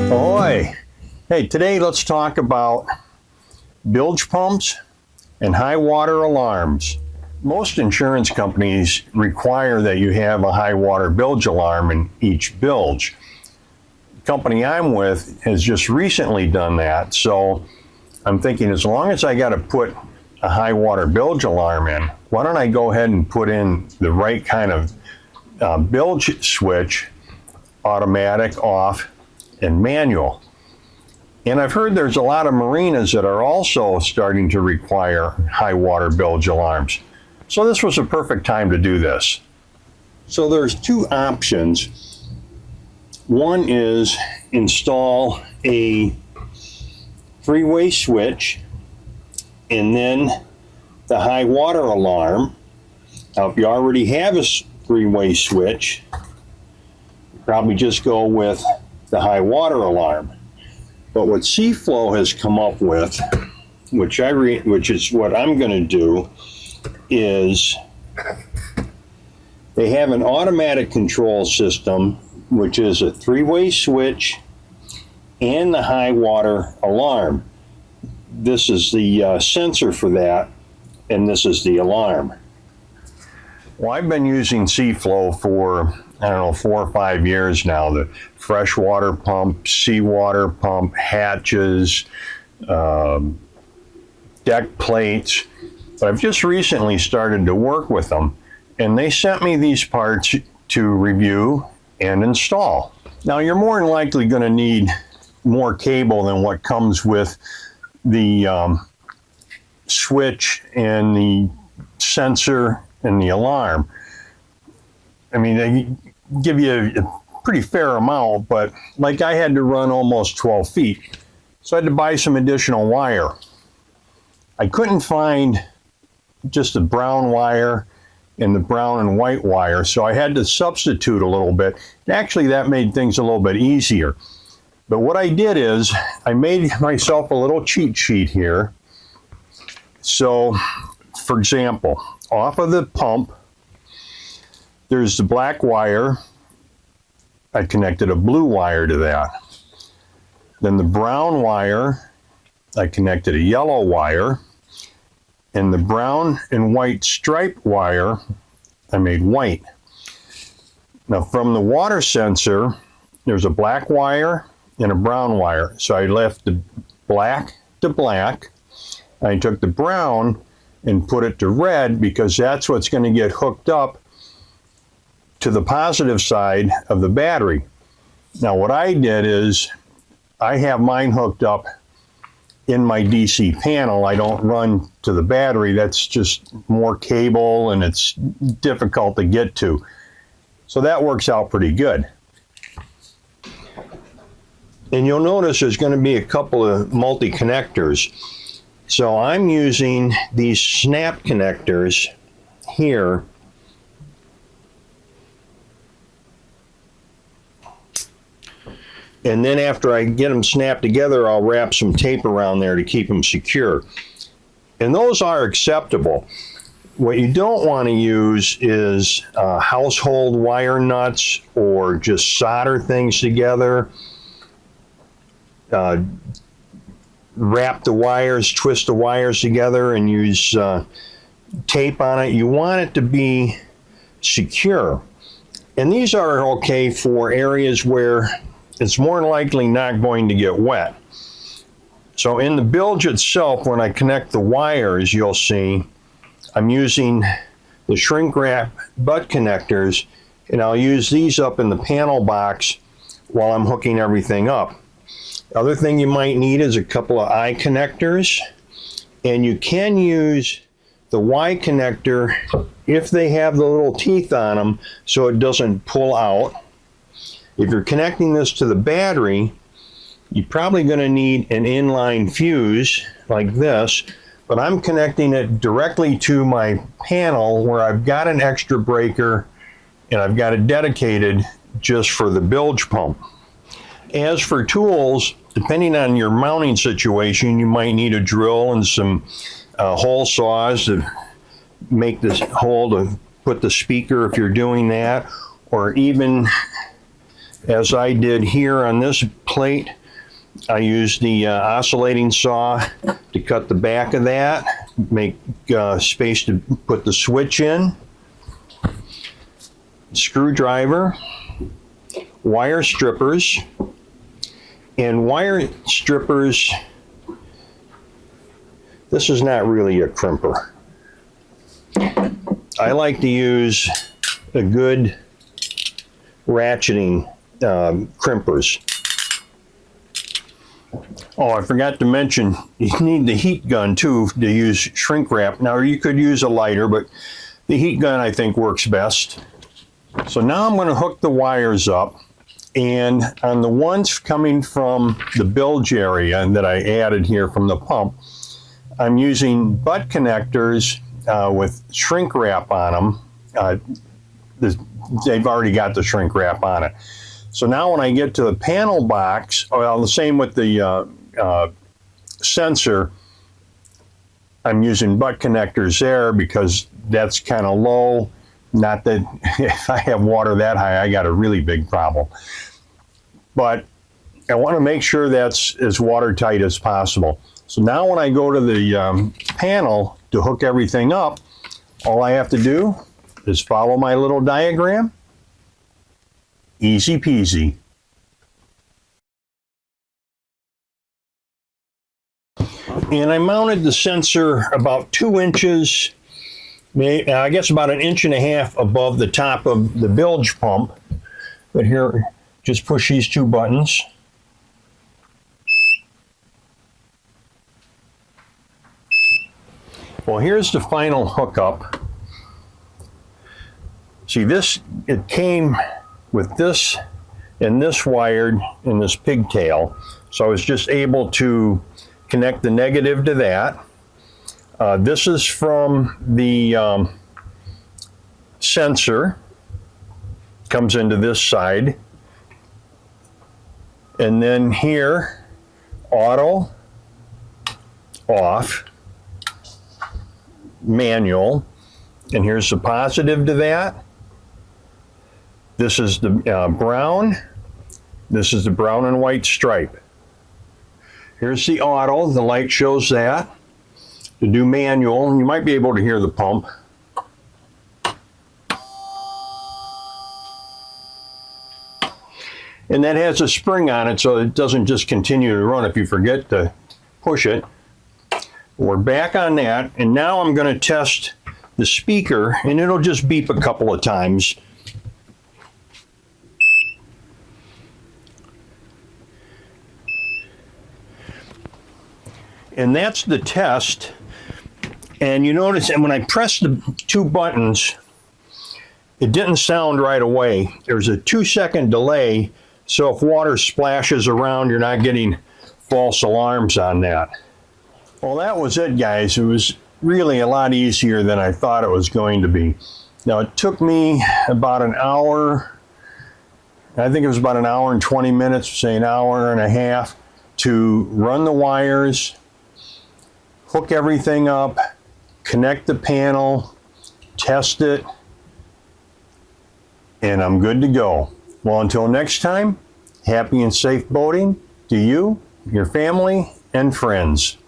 Ahoy! Hey, today let's talk about bilge pumps and high water alarms. Most insurance companies require that you have a high water bilge alarm in each bilge. The company I'm with has just recently done that, so I'm thinking as long as I got to put a high water bilge alarm in, why don't I go ahead and put in the right kind of bilge switch, automatic, off, and manual. And I've heard there's a lot of marinas that are also starting to require high water bilge alarms. So this was a perfect time to do this. So there's two options. One is install a three-way switch and then the high water alarm. Now if you already have a three-way switch, you probably just go with the high water alarm. But what C-Flow has come up with, which is what I'm going to do, is they have an automatic control system, which is a three-way switch and the high water alarm. This is the sensor for that, and this is the alarm. Well, I've been using C-Flow for, 4 or 5 years now. The freshwater pump, seawater pump, hatches, deck plates. But I've just recently started to work with them, and they sent me these parts to review and install. Now, you're more than likely going to need more cable than what comes with the switch and the sensor and the alarm. I mean, they give you a pretty fair amount, but like I had to run almost 12 feet, so I had to buy some additional wire. I couldn't find just the brown wire and the brown and white wire, so I had to substitute a little bit. And actually, that made things a little bit easier. But what I did is I made myself a little cheat sheet here. So, for example, off of the pump, there's the black wire. I connected a blue wire to that. Then the brown wire, I connected a yellow wire. And the brown and white stripe wire, I made white. Now from the water sensor, there's a black wire and a brown wire. So I left the black to black. I took the brown and put it to red because that's what's going to get hooked up to the positive side of the battery. Now what I did is I have mine hooked up in my DC panel. I don't run to the battery. That's just more cable and it's difficult to get to. So that works out pretty good. And you'll notice there's going to be a couple of multi-connectors. So I'm using these snap connectors here. And then after I get them snapped together, I'll wrap some tape around there to keep them secure. And those are acceptable. What you don't want to use is household wire nuts or just solder things together. Wrap the wires, twist the wires together and use tape on it. You want it to be secure. And these are okay for areas where it's more than likely not going to get wet. So in the bilge itself, when I connect the wires, you'll see I'm using the shrink wrap butt connectors, and I'll use these up in the panel box while I'm hooking everything up. The other thing you might need is a couple of I connectors, and you can use the Y connector if they have the little teeth on them so it doesn't pull out. If you're connecting this to the battery, you're probably going to need an inline fuse like this, but I'm connecting it directly to my panel where I've got an extra breaker and I've got it dedicated just for the bilge pump. As for tools, depending on your mounting situation, you might need a drill and some hole saws to make this hole to put the speaker if you're doing that, or even as I did here on this plate. I used the oscillating saw to cut the back of that, make space to put the switch in, screwdriver, wire strippers, and wire strippers. This is not really a crimper. I like to use a good ratcheting crimpers. Oh, I forgot to mention, you need the heat gun too to use shrink wrap. Now you could use a lighter, but the heat gun I think works best. So now I'm going to hook the wires up, and on the ones coming from the bilge area that I added here from the pump, I'm using butt connectors with shrink wrap on them. They've already got the shrink wrap on it. So now when I get to the panel box, well, the same with the sensor, I'm using butt connectors there because that's kind of low. Not that if I have water that high, I got a really big problem. But I want to make sure that's as watertight as possible. So now when I go to the panel to hook everything up, all I have to do is follow my little diagram. Easy peasy. And I mounted the sensor about 2 inches, I guess about 1.5 inches above the top of the bilge pump. But here, just push these 2 buttons. Well, here's the final hookup. See this, it came with this and this wired in this pigtail. So I was just able to connect the negative to that. This is from the sensor, comes into this side. And then here, auto, off, manual. And here's the positive to that. This is the brown. This is the brown and white stripe. Here's the auto. The light shows that. To do manual, you might be able to hear the pump. And that has a spring on it so it doesn't just continue to run if you forget to push it. We're back on that, and now I'm going to test the speaker, and it'll just beep a couple of times. And that's the test. And you notice, and when I press the 2 buttons, it didn't sound right away. There's a 2-second delay, so if water splashes around, you're not getting false alarms on that. Well, that was it, guys. It was really a lot easier than I thought it was going to be. Now, it took me about an hour, I think it was about 1 hour and 20 minutes, say 1.5 hours, to run the wires, hook everything up, connect the panel, test it, and I'm good to go. Well, until next time, happy and safe boating to you, your family, and friends.